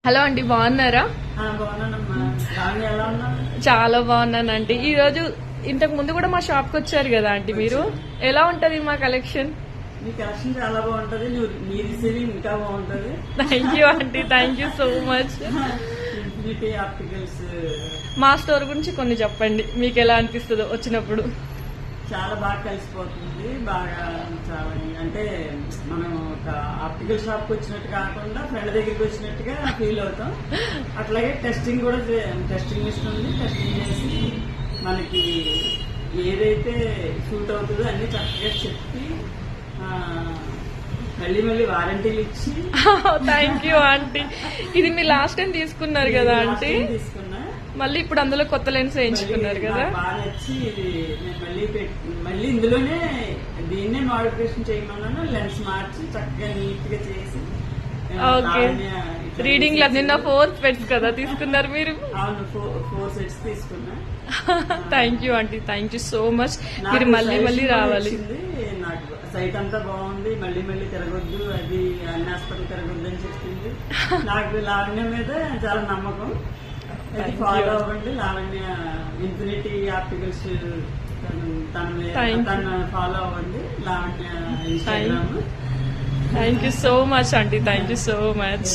Hello అండి, బాగున్నారా? చాలా బాగున్నానండి. ఈ రోజు ఇంతకు ముందు కూడా మా షాప్ కి వచ్చారు కదా ఆంటీ మీరు. ఎలా ఉంటది మా కలెక్షన్? మీ కలెక్షన్ చాలా బాగుంటది, మీ రిసీవింగ్ ఇంకా బాగుంటది. Thank you aunty, thank you so much. Infinity opticals మా స్టోర్ గురించి కొన్ని చెప్పండి, మీకు ఎలా అనిపిస్తుందో వచ్చినప్పుడు. చాలా బాగా కలిసిపోతుంది, బాగా చాలా అంటే మనం ఒక ఆప్టికల్ షాప్ కి వచ్చినట్టు కాకుండా ఫ్రెండ్ దగ్గరికి వచ్చినట్టుగా ఫీల్ అవుతాం. అట్లాగే టెస్టింగ్ కూడా టెస్టింగ్ ఇస్తుంది. టెస్టింగ్ చేసి మనకి ఏదైతే షూట్ అవుతుందో అన్ని చక్కగా చెప్పి మళ్ళీ మళ్ళీ వారంటీలు ఇచ్చి. Thank you aunty. ఇది మీరు లాస్ట్ టైం తీసుకున్నారు కదా ఆంటీ? తీసుకున్నా. మళ్ళీ ఇప్పుడు అందులో కొత్త లెన్స్ వేయించుకున్నారు కదా. బాగా నచ్చి నేను మళ్ళీ ఇందులోనే దీన్నే మోడిఫికేషన్ చేయమన్నాను. లెన్స్ మార్చి చక్కగా నీట్ గా చేసి. ఓకే, రీడింగ్ లో నిన్న 4 సెట్స్ కదా తీసుకున్నారు మీరు? అవును, 4 సెట్స్ తీసుకున్నా. Thank you aunty, thank you so much. మీరు మళ్ళీ మళ్ళీ రావాలి. నాకు సైట్ అంతా బాగుంది, మళ్ళీ మళ్ళీ తిరగొద్దు, అది అన్ని హాస్పిటల్ తిరగొద్దు అని చెప్పింది. నాకు లావణ్య మీద చాలా నమ్మకం. ఫాలో అవ్వండి లావణ్య, ఇన్ఫినిటీ ఆప్టికల్స్ తను ఫాలో అవ్వండి Lavanya Instagram. Thank you so much aunty, thank you so much.